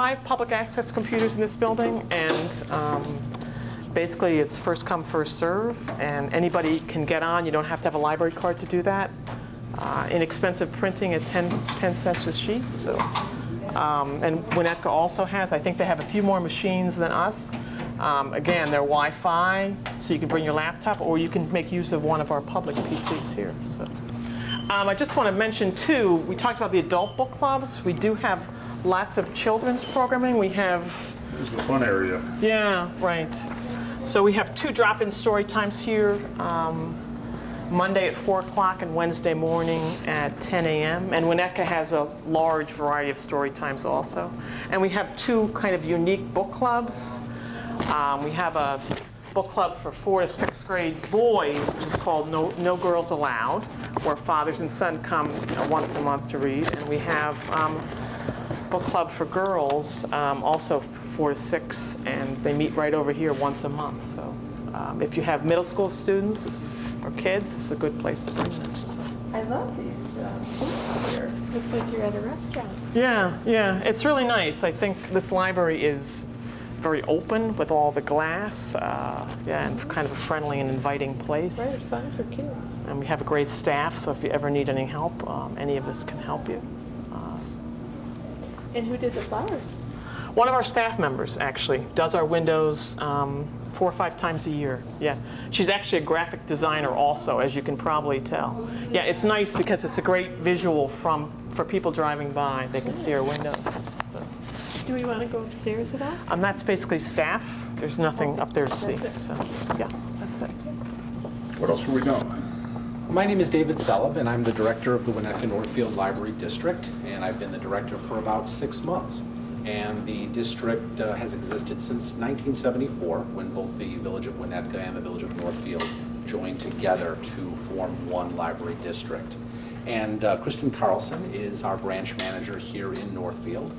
5 public access computers in this building, and basically it's first come, first serve, and anybody can get on. You don't have to have a library card to do that. Inexpensive printing at 10 cents a sheet. So, and Winnetka also has, I think they have a few more machines than us. Again, they're Wi-Fi, so you can bring your laptop, or you can make use of one of our public PCs here. So, I just want to mention too, we talked about the adult book clubs. We do have lots of children's programming. We have... There's the fun area. Yeah, right. So we have 2 drop-in story times here, Monday at 4 o'clock and Wednesday morning at 10 a.m. And Winnetka has a large variety of story times also. And we have 2 kind of unique book clubs. We have a book club for 4th to 6th grade boys, which is called No Girls Allowed, where fathers and sons come once a month to read. And we have book club for girls, also 4 to 6, and they meet right over here once a month. So if you have middle school students or kids, this is a good place to bring them. So. I love these books here. Looks like you're at a restaurant. Yeah, it's really nice. I think this library is very open with all the glass, and kind of a friendly and inviting place. Right, fun for kids. And we have a great staff, so if you ever need any help, any of us can help you. And who did the flowers? One of our staff members actually does our windows 4 or 5 times a year. Yeah, she's actually a graphic designer also, as you can probably tell. Yeah, it's nice because it's a great visual for people driving by. They can see our windows. So. Do we want to go upstairs at all? That's basically staff. There's nothing up there to see. So, yeah, that's it. What else will we know? My name is David Selub, and I'm the director of the Winnetka Northfield Library District, and I've been the director for about 6 months. And the district has existed since 1974, when both the Village of Winnetka and the Village of Northfield joined together to form one library district. And Kristen Carlson is our branch manager here in Northfield.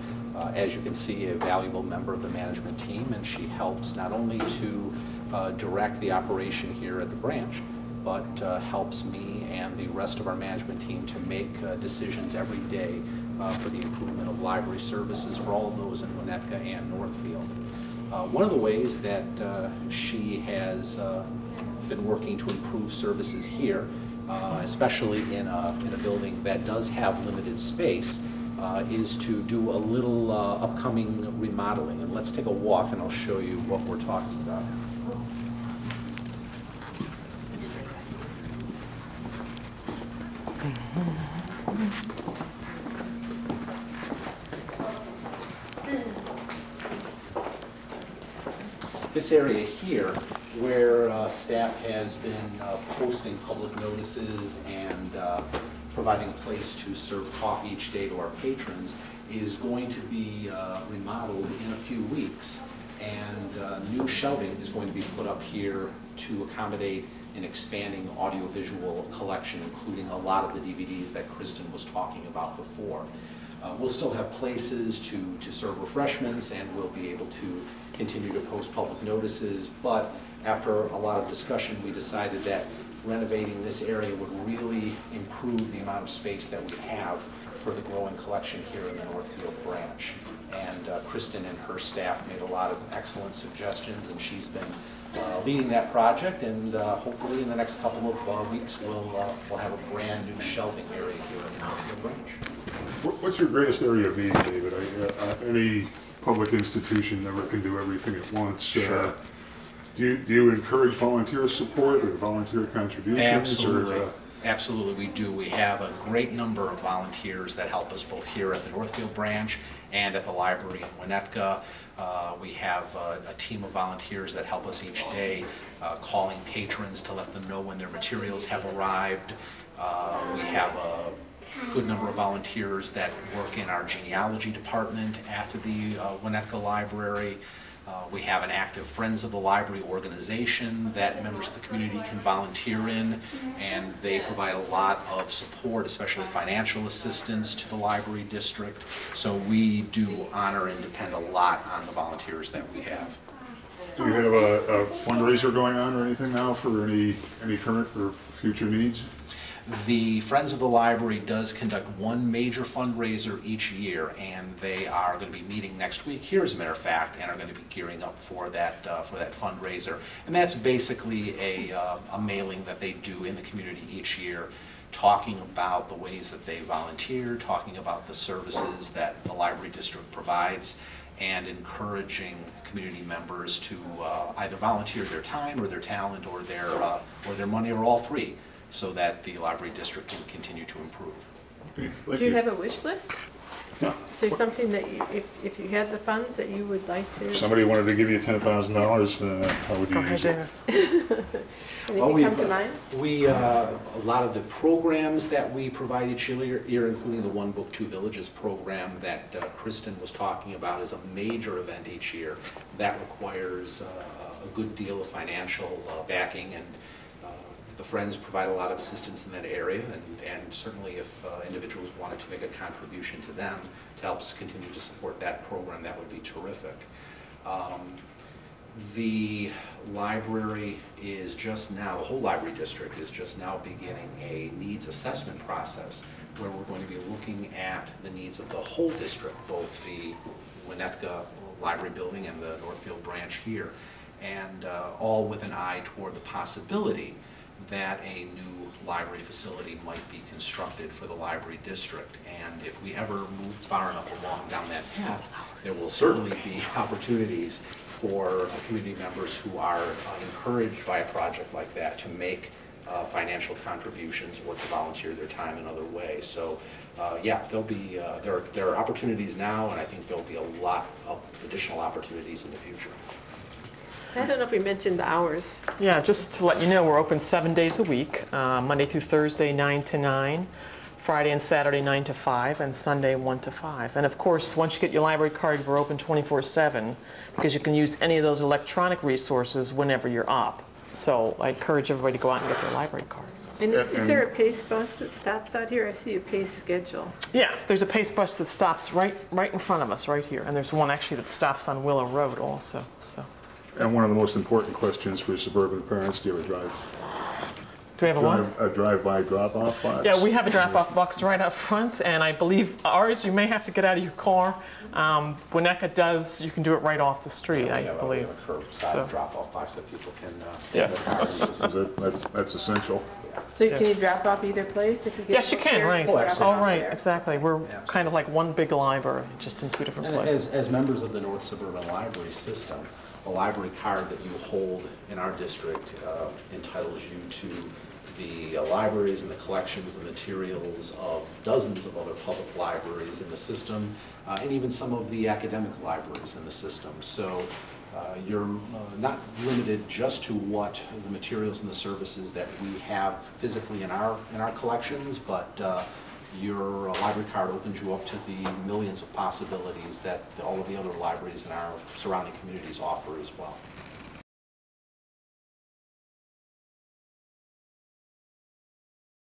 As you can see, a valuable member of the management team, and she helps not only to direct the operation here at the branch, but helps me and the rest of our management team to make decisions every day for the improvement of library services for all of those in Winnetka and Northfield. One of the ways that she has been working to improve services here, especially in a building that does have limited space, is to do a little upcoming remodeling. And let's take a walk and I'll show you what we're talking about. This area here, where staff has been posting public notices and providing a place to serve coffee each day to our patrons, is going to be remodeled in a few weeks. And new shelving is going to be put up here to accommodate an expanding audiovisual collection, including a lot of the DVDs that Kristen was talking about before. We'll still have places to serve refreshments, and we'll be able to continue to post public notices, but after a lot of discussion, we decided that renovating this area would really improve the amount of space that we have for the growing collection here in the Northfield branch. And Kristen and her staff made a lot of excellent suggestions, and she's been leading that project, and hopefully in the next couple of weeks we'll have a brand new shelving area here in the Northfield branch. What's your greatest area of need, David? Any public institution never can do everything at once. Sure. Do you encourage volunteer support or volunteer contributions? Absolutely. Or, Absolutely, we do. We have a great number of volunteers that help us both here at the Northfield branch and at the library in Winnetka. We have a team of volunteers that help us each day, calling patrons to let them know when their materials have arrived. We have a good number of volunteers that work in our genealogy department at the Winnetka Library. We have an active Friends of the Library organization that members of the community can volunteer in, and they provide a lot of support, especially financial assistance to the library district. So we do honor and depend a lot on the volunteers that we have. do you have a fundraiser going on or anything now for any current or future needs? The Friends of the Library does conduct one major fundraiser each year, and they are going to be meeting next week here, as a matter of fact, and are going to be gearing up for that fundraiser. And that's basically a mailing that they do in the community each year, talking about the ways that they volunteer, talking about the services that the library district provides, and encouraging community members to either volunteer their time or their talent or their money or all three, so that the library district can continue to improve. Okay, Do thank you have a wish list? Yeah. Is there something that you, if you had the funds that you would like to? If somebody wanted to give you $10,000, how would you Go ahead, use it? David. Anything come to mind? A lot of the programs that we provide each year, including the One Book, Two Villages program that Kristen was talking about, is a major event each year that requires a good deal of financial backing, and the Friends provide a lot of assistance in that area, and certainly if individuals wanted to make a contribution to them to help us continue to support that program, that would be terrific. The library is just now, the whole library district is just now beginning a needs assessment process where we're going to be looking at the needs of the whole district, both the Winnetka Library Building and the Northfield branch here, and all with an eye toward the possibility that a new library facility might be constructed for the library district. And if we ever move far enough along down that path, there will certainly be opportunities for community members who are encouraged by a project like that to make financial contributions or to volunteer their time in other ways. So yeah, there'll be, there are opportunities now, and I think there'll be a lot of additional opportunities in the future. I don't know if we mentioned the hours. Yeah, just to let you know, we're open 7 days a week, Monday through Thursday, 9 to 9, Friday and Saturday, 9 to 5, and Sunday, 1 to 5. And of course, once you get your library card, we're open 24/7, because you can use any of those electronic resources whenever you're up. So I encourage everybody to go out and get their library cards. And is there a PACE bus that stops out here? I see a PACE schedule. Yeah, there's a PACE bus that stops right in front of us, right here. And there's one actually that stops on Willow Road also. So. And one of the most important questions for suburban parents, do you have Do we have a what? a drive-by drop-off box? Yeah, we have a drop-off box right up front, and I believe ours, you may have to get out of your car. Winnetka does, you can do it right off the street, I believe. We have a curbside drop-off box that people can Yes. That's essential. So can you drop off either place if you get? Yes, you can, here? right. You drop it Oh, off right, there. exactly. We're kind of like one big library, just in two different And places. as members of the North Suburban Library System, a library card that you hold in our district entitles you to the libraries and the collections and materials of dozens of other public libraries in the system, and even some of the academic libraries in the system. So you're not limited just to what the materials and the services that we have physically in our collections, but your library card opens you up to the millions of possibilities that all of the other libraries in our surrounding communities offer as well.